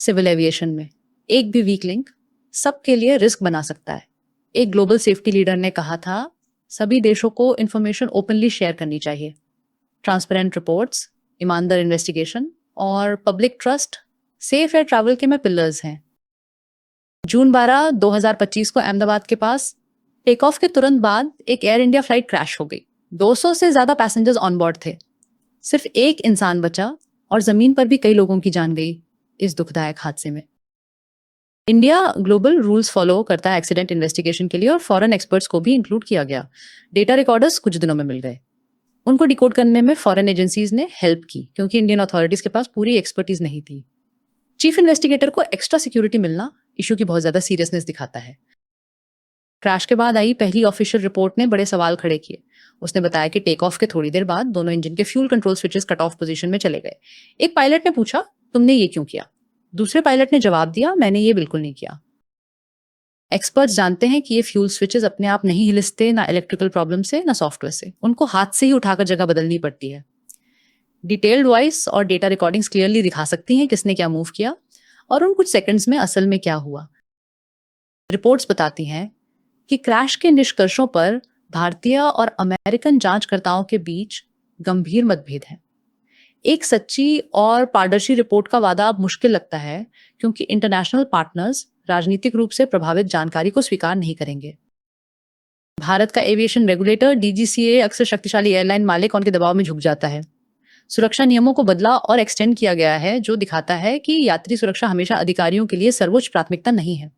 Civil aviation में एक भी वीक लिंक सबके लिए रिस्क बना सकता है। एक ग्लोबल सेफ्टी लीडर ने कहा था, सभी देशों को इंफॉर्मेशन ओपनली शेयर करनी चाहिए। ट्रांसपेरेंट रिपोर्ट्स, ईमानदार इन्वेस्टिगेशन और public trust safe air travel के में पिलर्स हैं। जून 12, 2025 को अहमदाबाद के पास टेक ऑफ के तुरंत बाद एक एयर इंडिया फ्लाइट क्रैश हो गई। 200 से ज्यादा पैसेंजर्स ऑन बोर्ड थे। सिर्फ एक इंसान बचा और जमीन पर भी कई लोगों की जान गई इस दुखदायक हादसे में। इंडिया ग्लोबल रूल्स फॉलो करता है एक्सीडेंट इन्वेस्टिगेशन के लिए और फॉरेन एक्सपर्ट्स को भी इंक्लूड किया गया। डेटा रिकॉर्डर्स कुछ दिनों में मिल गए। उनको डिकोड करने में फॉरेन एजेंसीज ने हेल्प की क्योंकि इंडियन अथॉरिटीज के पास पूरी एक्सपर्टीज नहीं थी। चीफ इन्वेस्टिगेटर को एक्स्ट्रा सिक्योरिटी मिलना इशू की बहुत ज्यादा सीरियसनेस दिखाता है। क्रैश के बाद आई पहली ऑफिशियल रिपोर्ट ने बड़े सवाल खड़े किए। उसने बताया कि टेक ऑफ के थोड़ी देर बाद दोनों इंजन के fuel control switches cut off position में चले गए। एक पायलट ने पूछा, तुमने ये क्यों किया? दूसरे पायलट ने जवाब दिया, मैंने ये बिल्कुल नहीं किया। एक्सपर्ट्स जानते हैं कि ये फ्यूल स्विचेस अपने आप नहीं हिलते, ना इलेक्ट्रिकल प्रॉब्लम से ना सॉफ्टवेयर से। उनको हाथ से ही उठाकर जगह बदलनी पड़ती है। डिटेल्ड वॉइस और डेटा रिकॉर्डिंग्स क्लियरली दिखा सकती हैं किसने क्या मूव किया और उन कुछ सेकंड्स में असल में क्या हुआ। रिपोर्ट्स बताती हैं कि क्रैश के निष्कर्षों पर भारतीय और अमेरिकन जांचकर्ताओं के बीच गंभीर मतभेद हैं। एक सच्ची और पारदर्शी रिपोर्ट का वादा अब मुश्किल लगता है क्योंकि इंटरनेशनल पार्टनर्स राजनीतिक रूप से प्रभावित जानकारी को स्वीकार नहीं करेंगे। भारत का एविएशन रेगुलेटर डीजीसीए अक्सर शक्तिशाली एयरलाइन मालिक उनके दबाव में झुक जाता है। सुरक्षा नियमों को बदला और एक्सटेंड किया गया है जो दिखाता है कि यात्री सुरक्षा हमेशा अधिकारियों के लिए सर्वोच्च प्राथमिकता नहीं है।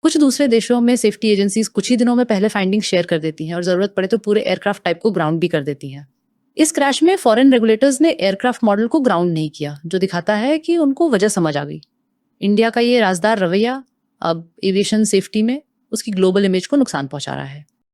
कुछ दूसरे देशों में सेफ्टी एजेंसीज कुछ ही दिनों में पहले फाइंडिंग्स शेयर कर देती हैं और जरूरत पड़े तो पूरे एयरक्राफ्ट टाइप को ग्राउंड भी कर देती हैं। इस क्रैश में फॉरेन रेगुलेटर्स ने एयरक्राफ्ट मॉडल को ग्राउंड नहीं किया, जो दिखाता है कि उनको वजह समझ आ गई। इंडिया का ये राजदार रवैया अब एविएशन सेफ्टी में उसकी ग्लोबल इमेज को नुकसान पहुंचा रहा है।